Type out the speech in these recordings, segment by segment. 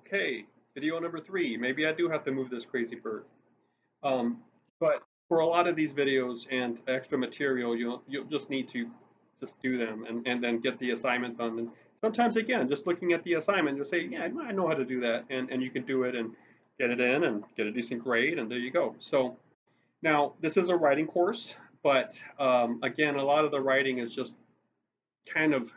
Okay, video number 3. Maybe I do have to move this crazy bird. Um, but for a lot of these videos and extra material, you'll just need to just do them and then get the assignment done. And sometimes again, just looking at the assignment, you'll say, yeah, I know how to do that, and you can do it and get it in and get a decent grade, and there you go. So now this is a writing course, but again, a lot of the writing is just kind of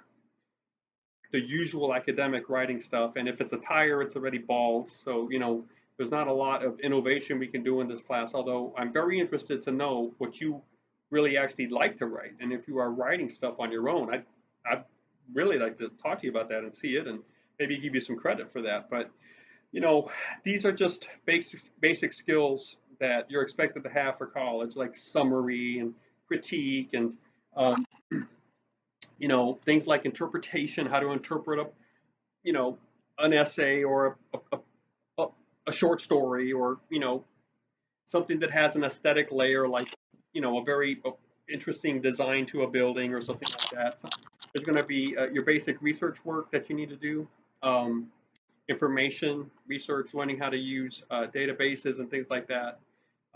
the usual academic writing stuff. And if it's a tire, it's already bald. So, there's not a lot of innovation we can do in this class, although I'm very interested to know what you really actually like to write. And if you are writing stuff on your own, I'd really like to talk to you about that and see it and maybe give you some credit for that. But, you know, these are just basic skills that you're expected to have for college, like summary and critique and um, things like interpretation, how to interpret you know, an essay or a, a short story or, something that has an aesthetic layer like, a very interesting design to a building or something like that. So there's going to be your basic research work that you need to do, um, information research, learning how to use databases and things like that.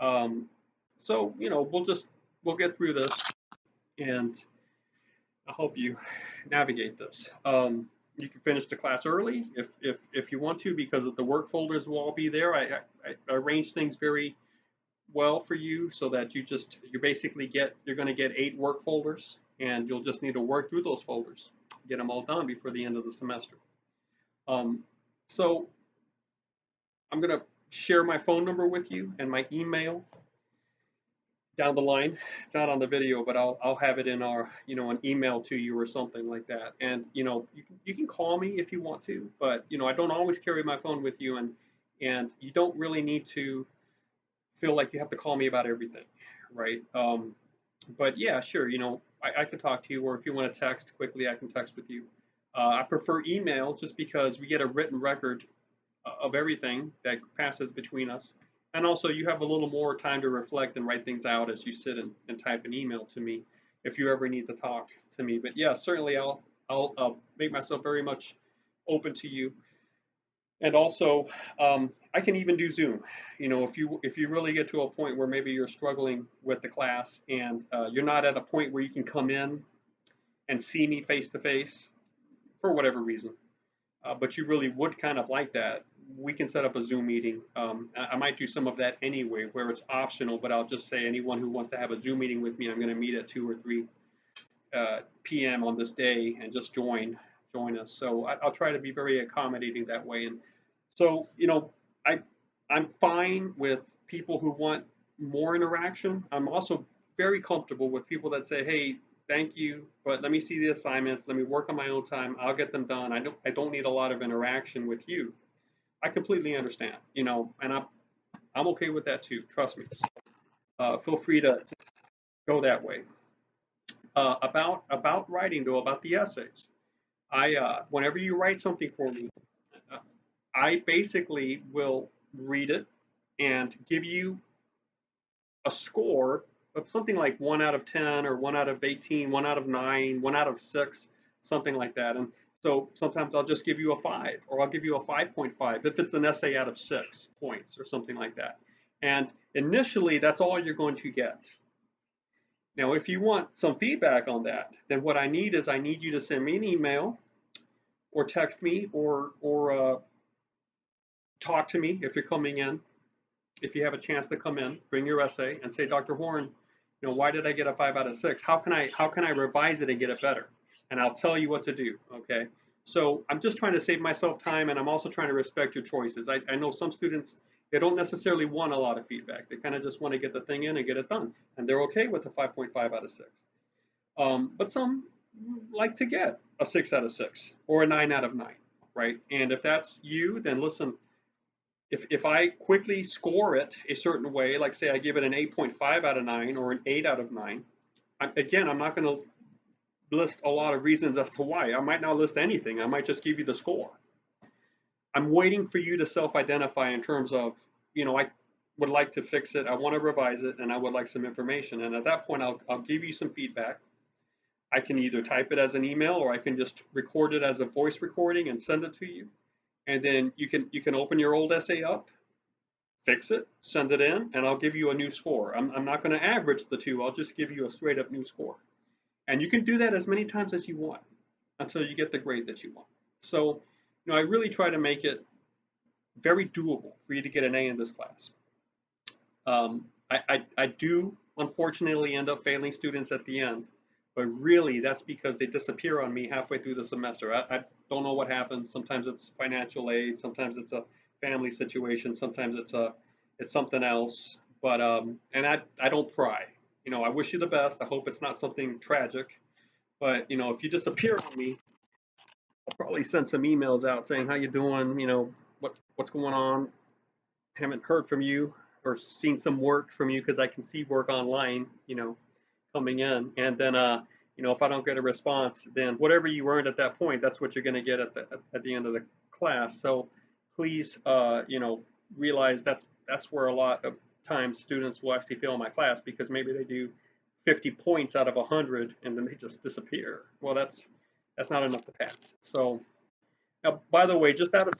Um, so, we'll get through this and I hope you navigate this. You can finish the class early if you want to, because the work folders will all be there. I arrange things very well for you so that you basically you're going to get 8 work folders, and you'll just need to work through those folders, get them all done before the end of the semester. Um, so I'm going to share my phone number with you and my email down the line, not on the video, but I'll have it in our an email to you or something like that. And you can call me if you want to, but I don't always carry my phone with you, and you don't really need to feel like you have to call me about everything, right? But yeah, sure, I can talk to you, or if you want to text quickly, I can text with you. I prefer email just because we get a written record of everything that passes between us. And also, you have a little more time to reflect and write things out as you sit and type an email to me if you ever need to talk to me. But yeah, certainly I'll make myself very much open to you. And also, I can even do Zoom. If you really get to a point where maybe you're struggling with the class and you're not at a point where you can come in and see me face to face for whatever reason, but you really would kind of like that, we can set up a Zoom meeting. I might do some of that anyway, where it's optional, but I'll just say anyone who wants to have a Zoom meeting with me, I'm going to meet at 2 or 3 p.m. on this day and just join us. So I'll try to be very accommodating that way. And so, I I'm fine with people who want more interaction. I'm also very comfortable with people that say, "Hey, thank you, but let me see the assignments. Let me work on my own time. I'll get them done. I don't need a lot of interaction with you." I completely understand, and I'm okay with that too. Trust me. Feel free to go that way. About writing though, about the essays. I whenever you write something for me, uh, I basically will read it and give you a score of something like 1 out of 10 or 1 out of 18, 1 out of 9, 1 out of 6, something like that. And so sometimes I'll just give you a 5 or I'll give you a 5.5 if it's an essay out of 6 points or something like that. And initially, that's all you're going to get. Now, if you want some feedback on that, then what I need you to send me an email or text me or talk to me if you're coming in. If you have a chance to come in, bring your essay and say, Dr. Horn, why did I get a 5 out of 6? How can I revise it and get it better? And I'll tell you what to do. Okay. So I'm just trying to save myself time, and I'm also trying to respect your choices. I know some students, they don't necessarily want a lot of feedback. They kind of just want to get the thing in and get it done, and they're okay with a 5.5 out of 6. But some like to get a 6 out of 6 or a 9 out of 9, right? And if that's you, then listen, if I quickly score it a certain way, like say I give it an 8.5 out of 9 or an 8 out of 9, I'm not going to list a lot of reasons as to why. I might not list anything. I might just give you the score. I'm waiting for you to self-identify in terms of, I would like to fix it, I want to revise it, and I would like some information. And at that point, I'll give you some feedback. I can either type it as an email or I can just record it as a voice recording and send it to you. and then you can open your old essay up, fix it, send it in, and I'll give you a new score. I'm not going to average the two. I'll just give you a straight up new score. And you can do that as many times as you want until you get the grade that you want. So, I really try to make it very doable for you to get an A in this class. I do unfortunately end up failing students at the end, but really that's because they disappear on me halfway through the semester. I don't know what happens. Sometimes it's financial aid, sometimes it's a family situation, sometimes it's something else. But and I don't pry. I wish you the best. I hope it's not something tragic. But if you disappear on me, I'll probably send some emails out saying how you doing. What's going on. Haven't heard from you or seen some work from you because I can see work online. Coming in, and then if I don't get a response, then whatever you earned at that point, that's what you're going to get at the end of the class. So please, realize that's where a lot of times students will actually fail my class because maybe they do 50 points out of 100 and then they just disappear. Well, that's not enough to pass. So now, by the way, just out of